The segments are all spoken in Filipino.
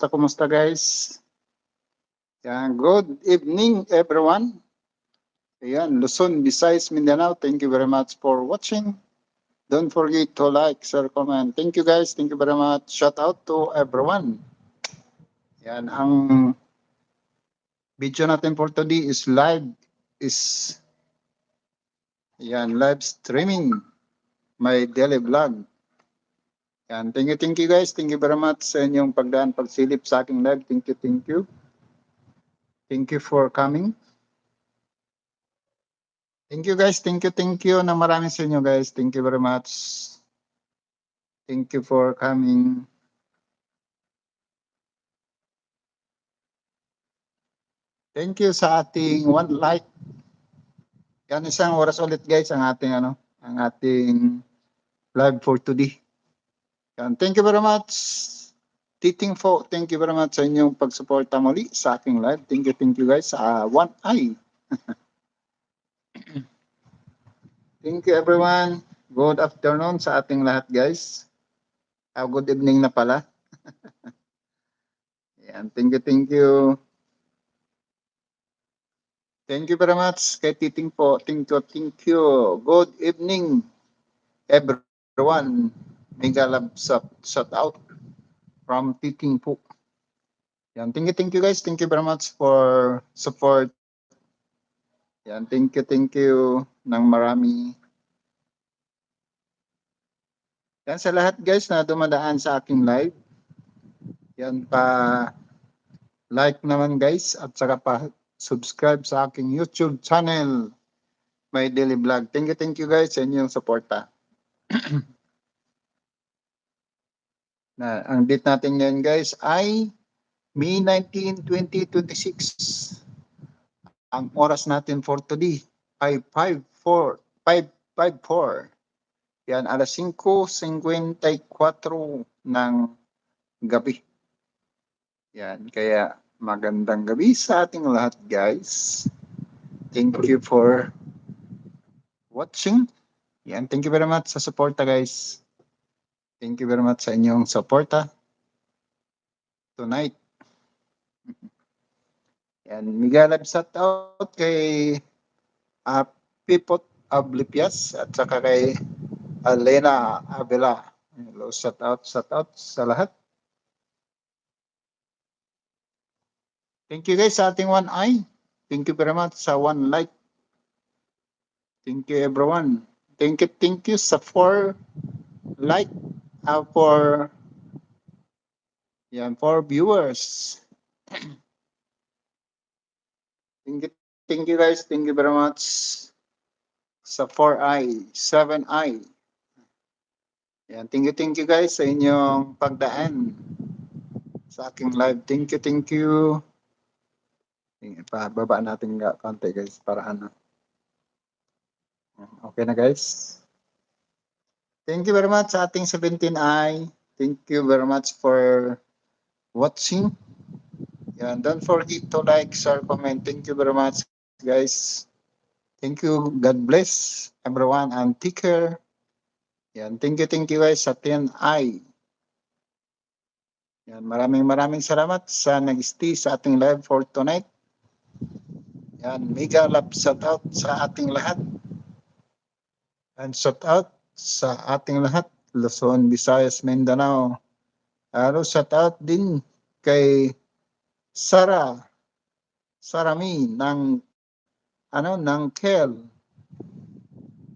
Kumusta guys? Yan, good evening everyone. Ayan, Luzon, Visayas, Mindanao. Thank you very much for watching. Don't forget to like, share, comment. Thank you guys. Thank you very much. Shout out to everyone. Yan, ang video natin for today is live streaming my daily vlog. Yan, thank you guys. Thank you very much sa inyong pagdaan, pagsilip sa aking live. Thank you, thank you. Thank you for coming. Thank you guys. Thank you na marami sa inyo guys. Thank you very much. Thank you for coming. Thank you sa ating one like. Yan, isang oras ulit guys ang ating live for today. Yan, thank you very much. Titing po, thank you very much sa inyong pagsuporta muli sa aking live. Thank you guys sa one eye. Thank you everyone. Good afternoon sa ating lahat guys. Good evening na pala. Yan, thank you. Thank you very much kay Titing po. Thank you. Good evening everyone. Mega love shout out from Titing po. Yan, thank you guys. Thank you very much for support. Yan, thank you ng marami. Yan sa lahat guys na dumadaan sa aking live. Yan, like naman guys at saka pa subscribe sa aking YouTube channel, my daily vlog. Thank you guys sa inyong suporta. Ang date natin ngayon guys ay May 19, 2026. Ang oras natin for today ay 5:54. Yan, alas 5:54 ng gabi. Yan, kaya magandang gabi sa ating lahat guys. Thank you for watching. Yan, thank you very much sa suporta guys. Thank you very much sa inyong suporta tonight. Yan, mega live shout out kay Pipot Ablipias at saka kay Alena Abela. Hello, shout out sa lahat. Thank you guys sa ating one eye. Thank you very much sa one like. Thank you everyone. Thank you sa 4 like for viewers. Thank you guys. Thank you very much sa 4i, 7i. Yan, thank you guys sa inyong pagdaan sa aking live. Thank you. Pababa natin nga konti guys para ano. Okay na guys. Thank you very much sa ating 17i. Thank you very much for watching. Yan, don't forget to like, share, comment. Thank you very much guys. Thank you. God bless everyone and take care. Yan, thank you guys sa 10i. Yan, maraming salamat sa nag-stay sa ating live for tonight. Yan, mega love shout out sa ating lahat. And shout out sa ating lahat, Luzon, Visayas, Mindanao. Shout out din kay Sarami ng Kel.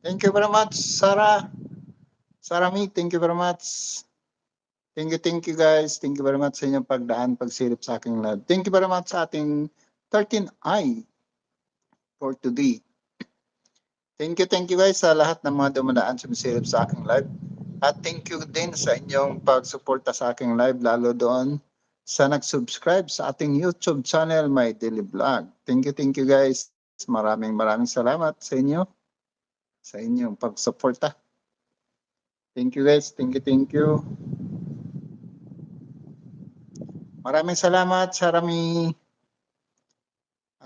Thank you very much, Sarami, thank you very much. Thank you guys. Thank you very much sa inyong pagdaan, pagsilip sa aking live. Thank you very much sa ating 13i for today. Thank you guys sa lahat ng mga dumadaan sumisilip sa aking live. At thank you din sa inyong pagsuporta sa aking live, lalo doon sa nag-subscribe sa ating YouTube channel, My Daily Vlog. Thank you guys. Maraming salamat sa inyo, sa inyong pagsuporta. Thank you guys. Thank you. Maraming salamat, Sarami.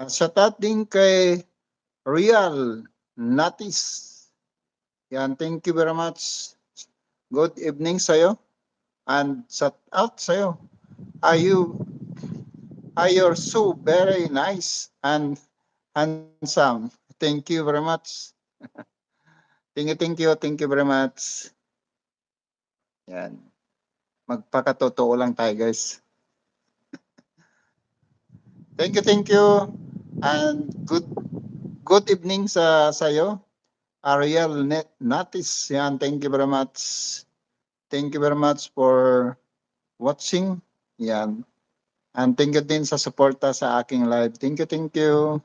Shout out din kay Real Natis. Yan, thank you very much. Good evening sa'yo. And shout out sa'yo. Are you're so very nice and handsome. Thank you very much. Thank you very much. Yan. Magpakatotoo lang tayo, guys. Thank you. And good evening sa sayo. Ariel Natis. Yan, thank you very much. Thank you very much for watching. Yan. And thank you din sa suporta sa aking live. Thank you.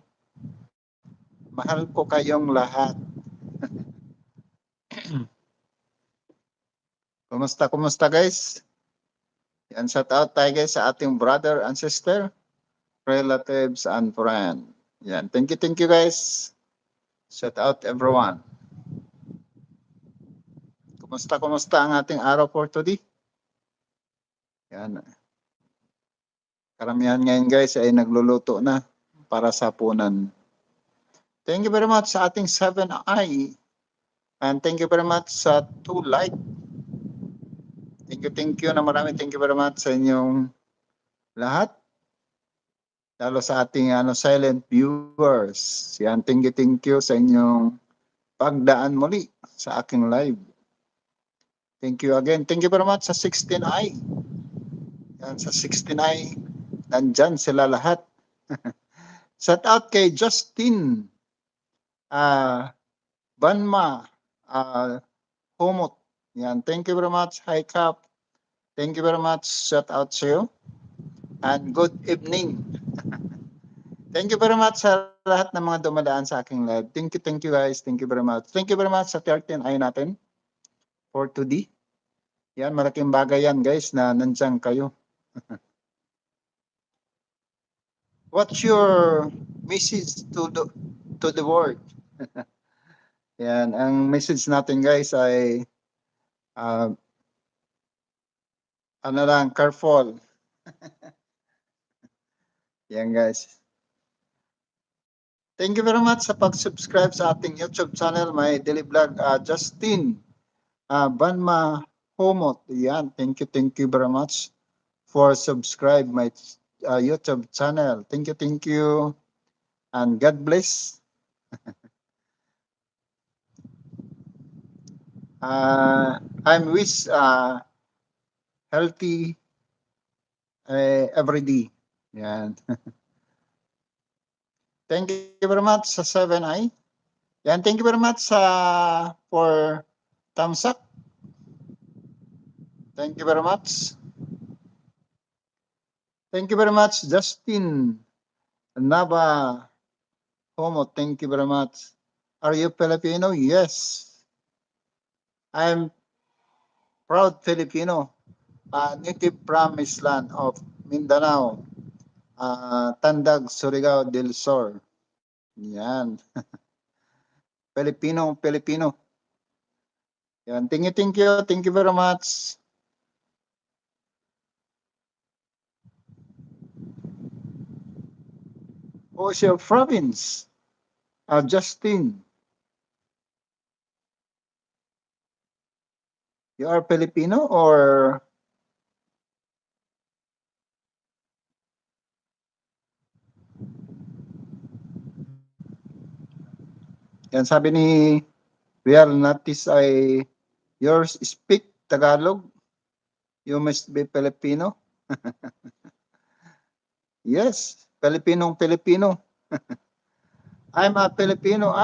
Mahal ko kayong lahat. Kumusta guys? Yan, shout out tayo guys sa ating brother and sister, relatives and friend. Yan, thank you guys. Shout out everyone. Kumusta ang ating araw for today? Yan. Karamihan ngayon guys ay nagluluto na para sa punan. Thank you very much sa ating 7i. And thank you very much sa 2 like. Thank you na marami. Thank you very much sa inyong lahat. Lalo sa ating silent viewers. Yan, thank you sa inyong pagdaan muli sa aking live. Thank you again. Thank you very much sa 16i. Yan, sa 16i, nandyan sila lahat. Shout out kay Justin Banma Homot. Yan, thank you very much. Hi Cap. Thank you very much. Shout out sa iyo. And good evening. Thank you very much sa lahat ng mga dumadaan sa aking live. Thank you guys. Thank you very much. Thank you very much sa 13i natin for today. Yan, malaking bagay yan guys na nandiyan kayo. What's your message to the world? Yan, ang message natin guys ay careful. Yan guys. Thank you very much sa pag-subscribe sa ating YouTube channel, my daily vlog, Justin Banma Homot. Yan, thank you very much for subscribe my YouTube channel. Thank you. And God bless. I'm wish healthy every day. Yan. Thank you very much sa 7i. Yan, thank you very much for thumbs up. Thank you very much. Thank you very much, Justin Nava Homo. Thank you very much. Are you Filipino? Yes. I'm proud Filipino. Native from Island of Mindanao. Tandag, Surigao del Sur. Yan. Filipino. Yan. Thank you. Thank you very much. What's your province? Justin. You are Filipino or? Yan, sabi ni Real Natis ay yours speak Tagalog. You must be Filipino. Yes, Filipino. I'm a Filipino.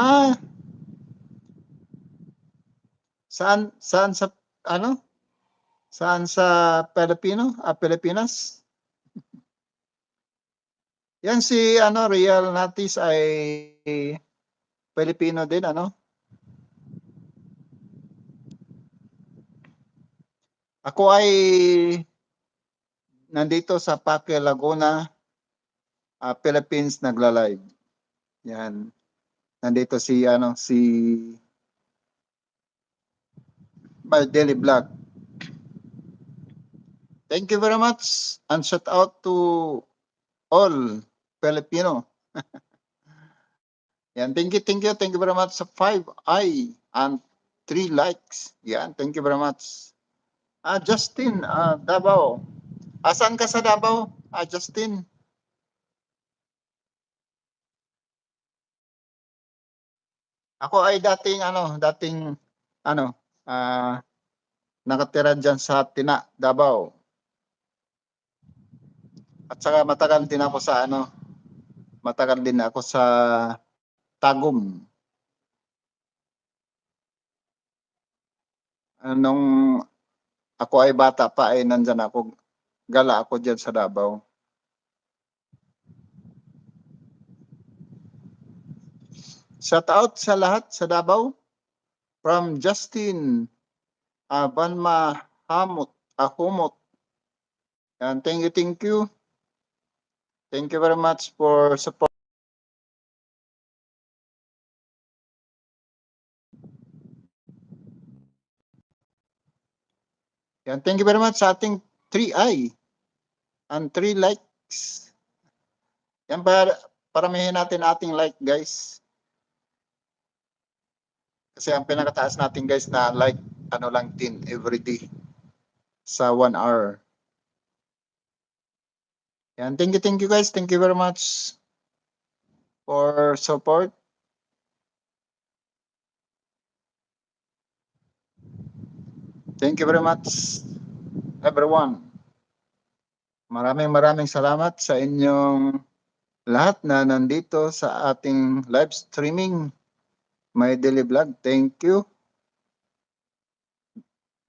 Saan sa Saan sa Filipino? Pilipinas? Yan si Real Natis ay Filipino din Ako ay nandito sa Paque, Laguna, Philippines nagla-live. Yan. Nandito si my daily vlog. Thank you very much and shout out to all Filipino. Yan, thank you very much sa 5i and 3 likes. Yan, thank you very much. Justin Davao. Asan ka sa Davao, Justin? Ako ay dating ano, nakatira diyan sa Tina, Davao. At saka matagal din ako sa Tagum. Nung ako ay bata pa ay nandyan ako, gala ako diyan sa Davao. Shout out sa lahat sa Davao. From Justin Banma Humot. And thank you, thank you. Thank you very much for support. Yan, thank you very much sa ating 3i and 3 likes. Yan, paramihin natin ating like, guys. Kasi ang pinakataas natin, guys, na like, lang din every day sa 1 hour. Yan, thank you, guys. Thank you very much for support. Thank you very much, everyone. Maraming salamat sa inyong lahat na nandito sa ating live streaming, My Daily Vlog. Thank you.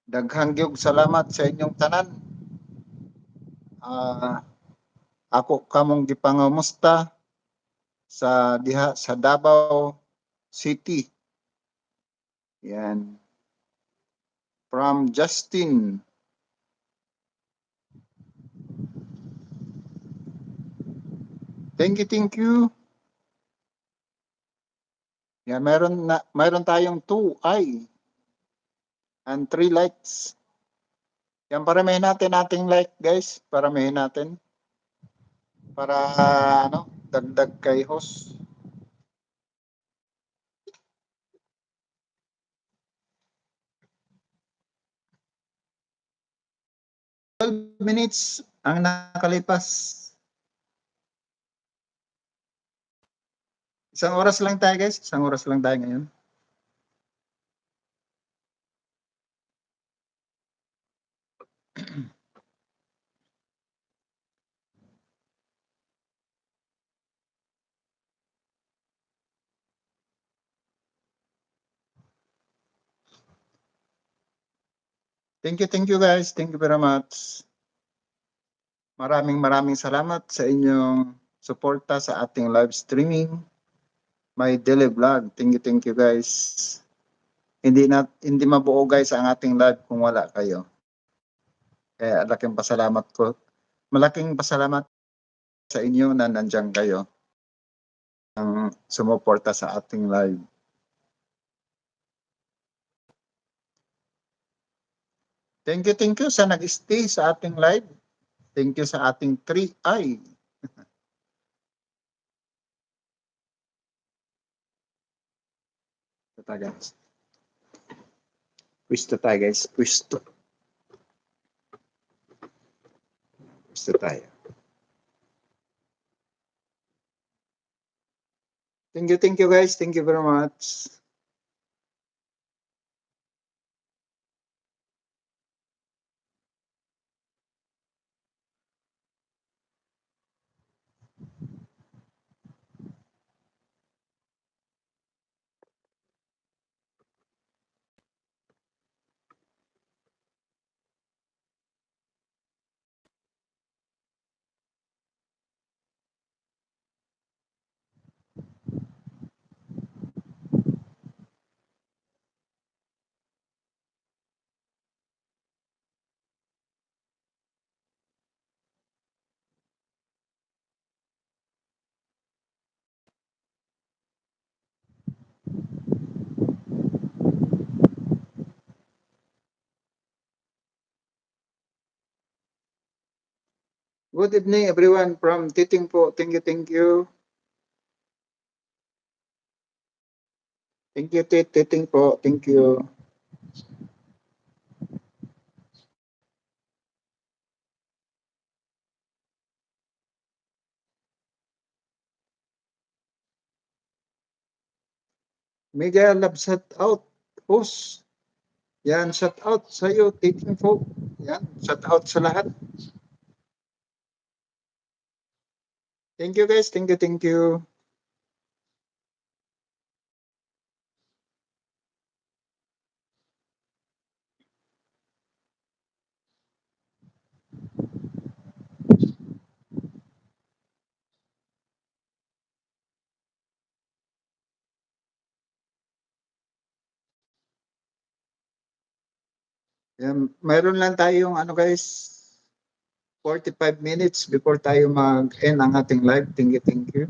Daghang gyud salamat sa inyong tanan. Ako kamong gipangamusta sa diha sa Davao City. Yan. From Justin. Thank you. Yan, mayroon tayong 2i and 3 likes. Yan, paramihin natin ating like, guys. Paramihin natin. Para dagdag kay host. 12 minutes ang nakalipas. Isang oras lang tayo, guys. Isang oras lang tayo ngayon. Thank you, guys. Thank you very much. Maraming salamat sa inyong suporta sa ating live streaming, My Daily Vlog. Thank you, guys. Hindi mabuo, guys, ang ating live kung wala kayo. Kaya malaking pasalamat sa inyo na nandiyan kayo ang sumuporta sa ating live. Thank you sa nag-stay sa ating live. Thank you sa ating 3i. Ito guys. Pwisto tayo, guys. Pwisto tayo. Thank you, guys. Thank you very much. Good evening, everyone from Titing po. Thank you. Thank you, Titing po. Thank you. Mega love shout out, host. Yan, shout out sa iyo, taking folk. Yan, shout out sa lahat. Thank you guys, thank you, thank you. Yan, mayroon lang tayong ano guys, 45 minutes before tayo mag-end ang ating live. Thank you, thank you.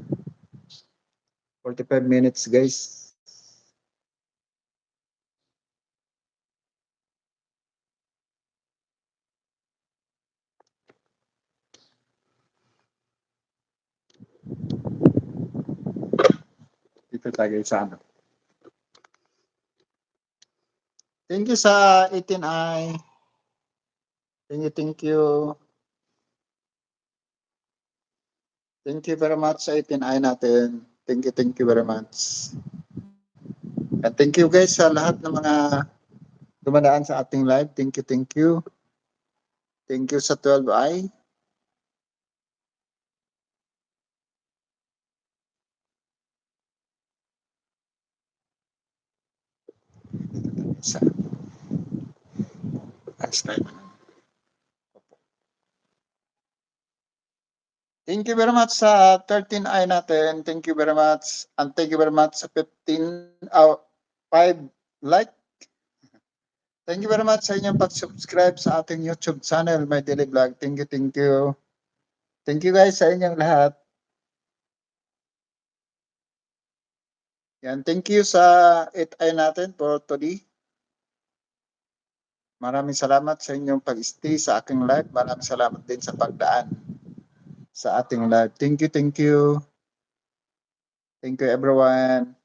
45 minutes guys. Dito tayo sa ano. Thank you sa 18i. Thank you, thank you. Thank you very much sa 18i natin. Thank you very much. And thank you guys sa lahat ng mga dumadaan sa ating live. Thank you, thank you. Thank you sa 12i. Sa next time. Thank you very much sa 13i natin. Thank you very much. And thank you very much sa 5 like. Thank you very much sa inyong pag-subscribe sa ating YouTube channel, My Daily Vlog. Thank you, thank you. Thank you guys sa inyong lahat. Yan, thank you sa 8i natin for today. Maraming salamat sa inyong pag-stay sa aking live. Maraming salamat din sa pagdaan sa ating live. Thank you, thank you. Thank you everyone.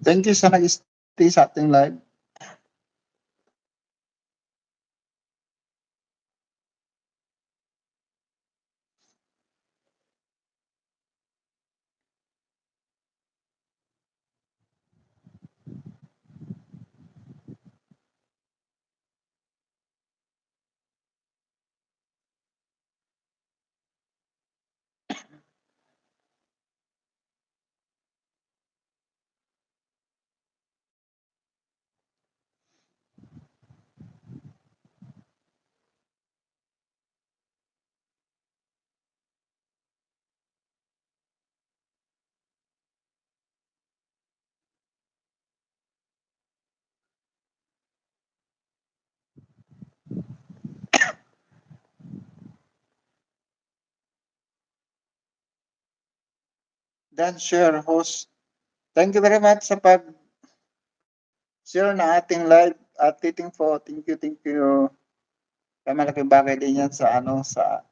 Thank you sa nag-stay sa ating live. Dan share host. Thank you very much sa pag-share na ating live at titing po. Thank you, thank you. Kaya malaking bagay din yan sa ano sa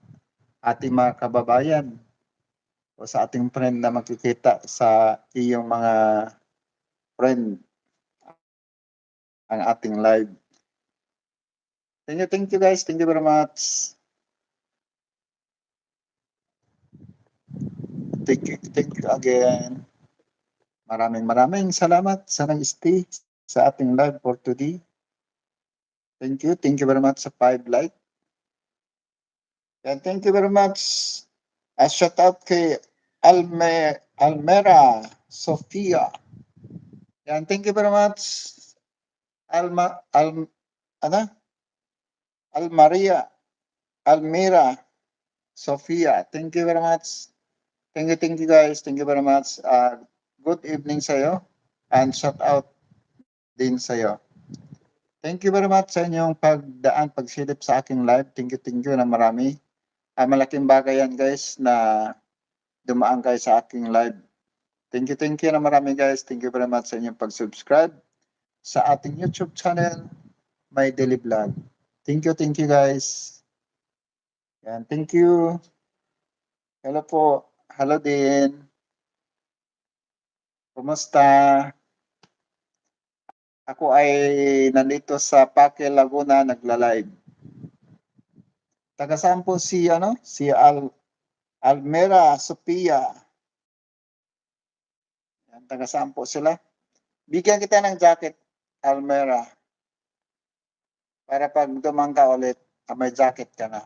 ating mga kababayan o sa ating friend na makikita sa iyong mga friend ang ating live. Thank you guys. Thank you very much. Thank you again. Maraming salamat sa nag-stay sa ating live for today. Thank you very much sa 5 like. And thank you very much. A shout out kay Almera Sofia. Yan, thank you very much. Almira Sofia. Thank you very much. Thank you guys. Thank you very much. Good evening sa iyo and shout out din sa iyo. Thank you very much sa inyong pagsilip sa aking live. Thank you na marami. Malaking bagay yan guys na dumaan kayo sa aking live. Thank you na marami guys. Thank you very much sa inyong pag-subscribe sa ating YouTube channel, My Daily Vlog. Thank you guys. Yan, thank you. Hello po. Hello din. Kumusta? Ako ay nandito sa Paque, Laguna, nagla-live. Taga saan po si Almera Sophia. Yan, taga saan po sila? Bigyan kita ng jacket, Almera. Para pag dumang ka ulit, may jacket ka na.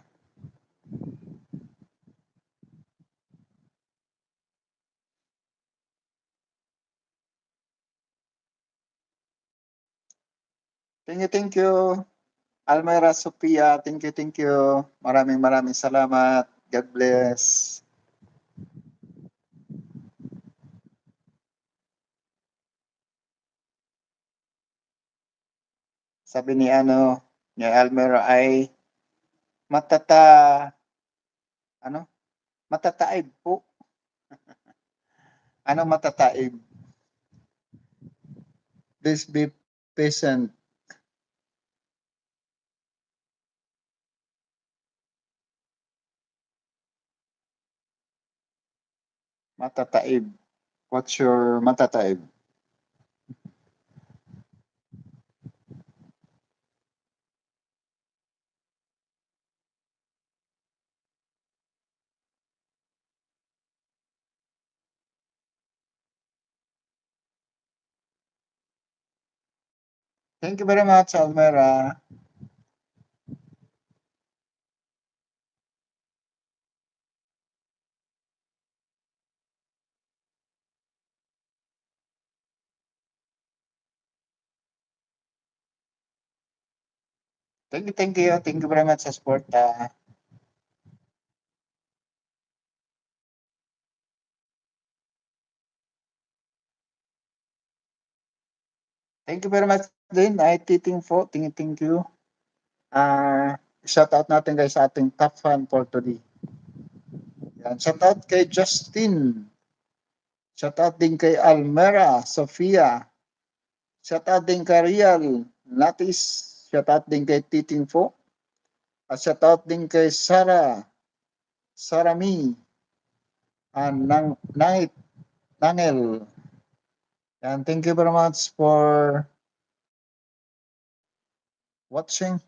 Thank you. Almera Sophia, thank you. Maraming salamat. God bless. Sabi ni Almera ay matataib po. Ano matataib? Please be patient. Matataib. What's your matataib? Thank you very much, Almera. Thank you. Thank you very much sa support. Thank you very much din. Thank you. Shout out natin guys sa ating top fan for today. Yan. Shout out kay Justin. Shout out din kay Almera Sofia. Shout out din kay Rial Natis. Shout out din kay Titing Fo. At shout out din kay Sarami. Nangel. And thank you very much for watching.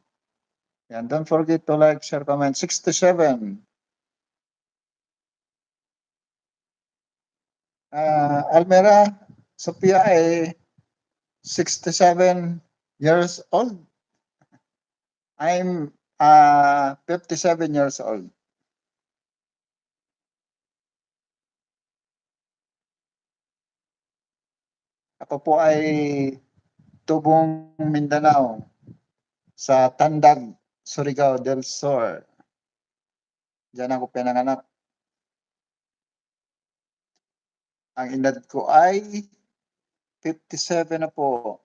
And don't forget to like, share, comment. 67. Almera Sophia ay 67 years old. I'm 57 years old. Ako po ay tubong Mindanao sa Tandag, Surigao del Sur. Diyan ako pinanganak. Ang edad ko ay 57 na po.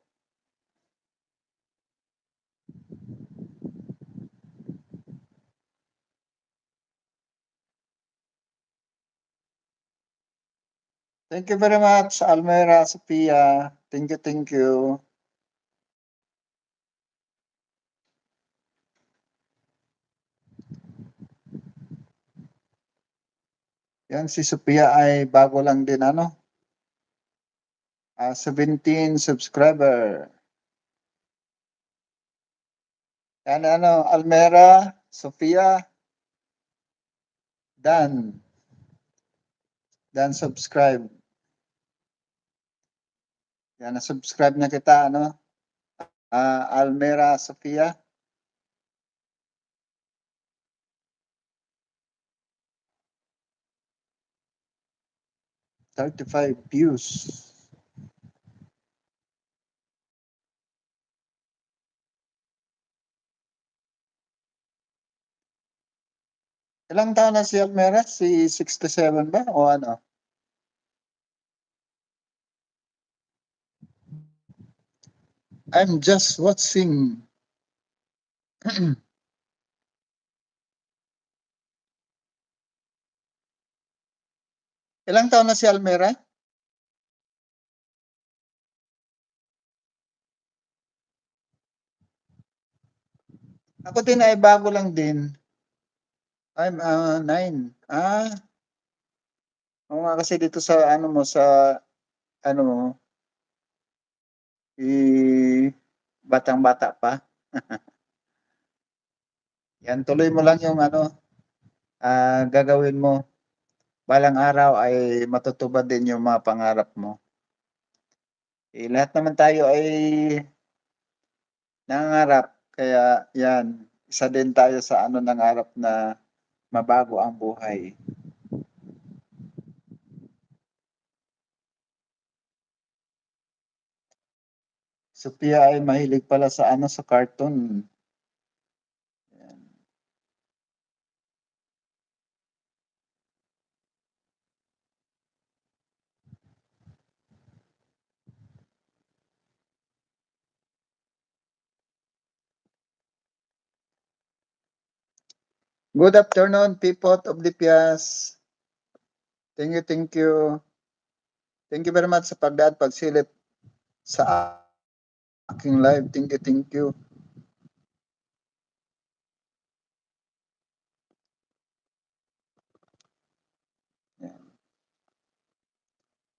Thank you very much, Almera Sophia. Thank you. Yan, si Sophia ay bago lang din 17 subscriber. Yan Almera Sophia Dan subscribe. Yan, na-subscribe na kita, Almera Sophia. $35 views. Ilang taon na si Almera? Si 67 ba? O ano? I'm just watching. Ilang taon na si Almera? Ako din ay bago lang din. I'm 9. Oo nga kasi dito sa ano mo sa ano mo, batang-bata pa. Yan, tuloy mo lang yung ano, gagawin mo. Balang araw ay matutupad din yung mga pangarap mo. Lahat naman tayo ay nangangarap. Kaya yan, isa din tayo sa ano nangarap na mabago ang buhay. Sophia ay mahilig pala sa ano sa cartoon. Yan. Good afternoon, people of the Pias. Thank you, thank you. Thank you very much sa pagdaan, pagsilip sa aking live. Thank you, thank you. Yan.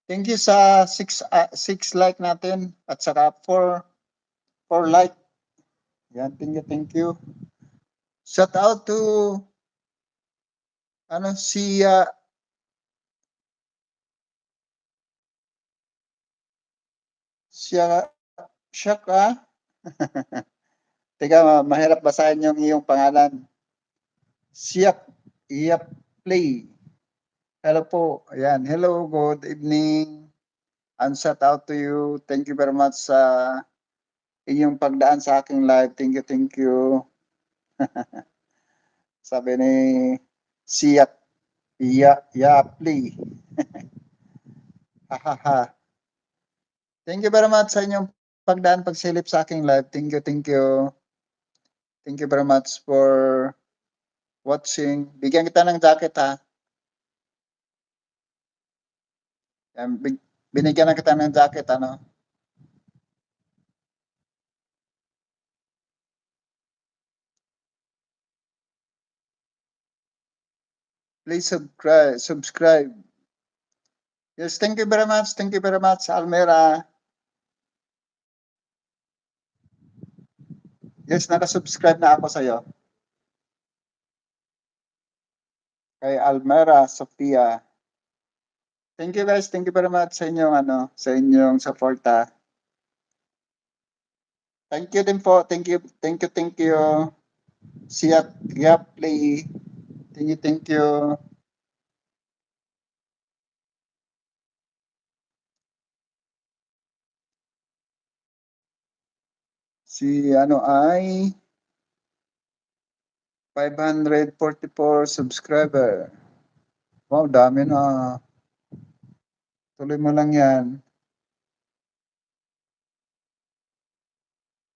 Thank you sa 6 like natin at saka 4 like. Yan, thank you. Shout out to ano si siya siya ka. Teka, mahirap basahin yung iyong pangalan. Siap, Iap Play. Hello po. Ayan. Hello, good evening. And shout out to you. Thank you very much sa inyong pagdaan sa aking live. Thank you, thank you. Sabi ni Siap, Yapli. Hahaha. Thank you very much sa inyong pagdaan, pagsilip sa aking live. Thank you, thank you. Thank you very much for watching. Bigyan kita ng jacket ha. Binigyan na kita ng jacket ano. Please subscribe. Yes, thank you very much. Thank you very much, Almera. Yes, naka-subscribe na ako sa iyo. Kay Almera Sofia. Thank you guys. Thank you very much sa inyong ano, sa inyong suporta. Thank you din po. Thank you. Thank you. Thank you. Siap Play. Thank you. Thank you. Si ano ay 544 subscriber. Wow, dami na. Tuloy mo lang yan.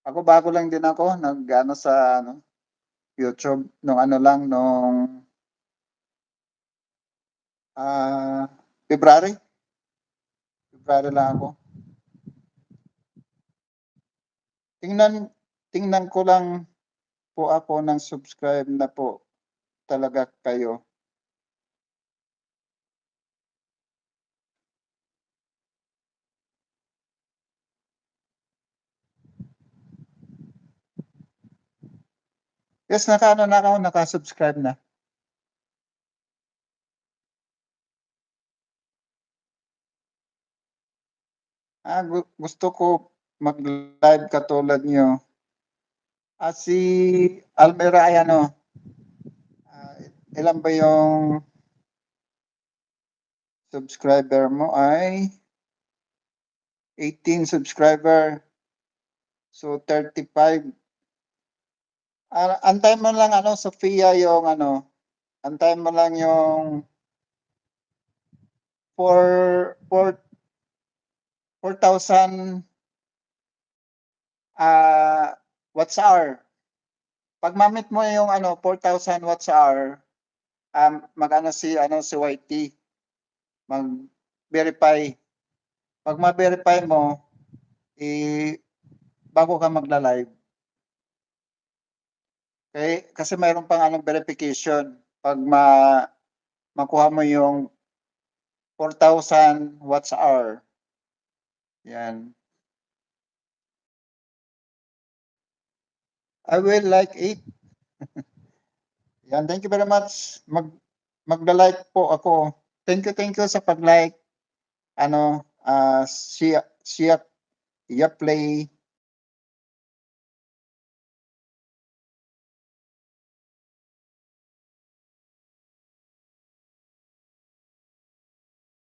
Ako bago lang din ako. Nag-ano sa ano, YouTube. Nung ano lang, nung February. February lang ako. Tingnan ko lang po ako ng subscribe na po talaga kayo. Yes, naka-ano na ako, naka-subscribe na. Gusto ko mag-live katulad nyo. Si Almera ay ano, ilan ba yung subscriber mo ay 18 subscriber. So 35. Antay mo lang ano, Sophia, yung ano, antay mo lang yung 4,000 watts hour. Pag mamit mo yung ano 4,000 watts hour, mag-ano si YT, mag-verify. Pag ma-verify mo, bago ka magla-live. Kasi mayroon pang verification pag makuha mo yung 4,000 watts hour. Yan. I will like 8. Yan, thank you very much. Magda-like po ako. Thank you sa pag-like. Siya Play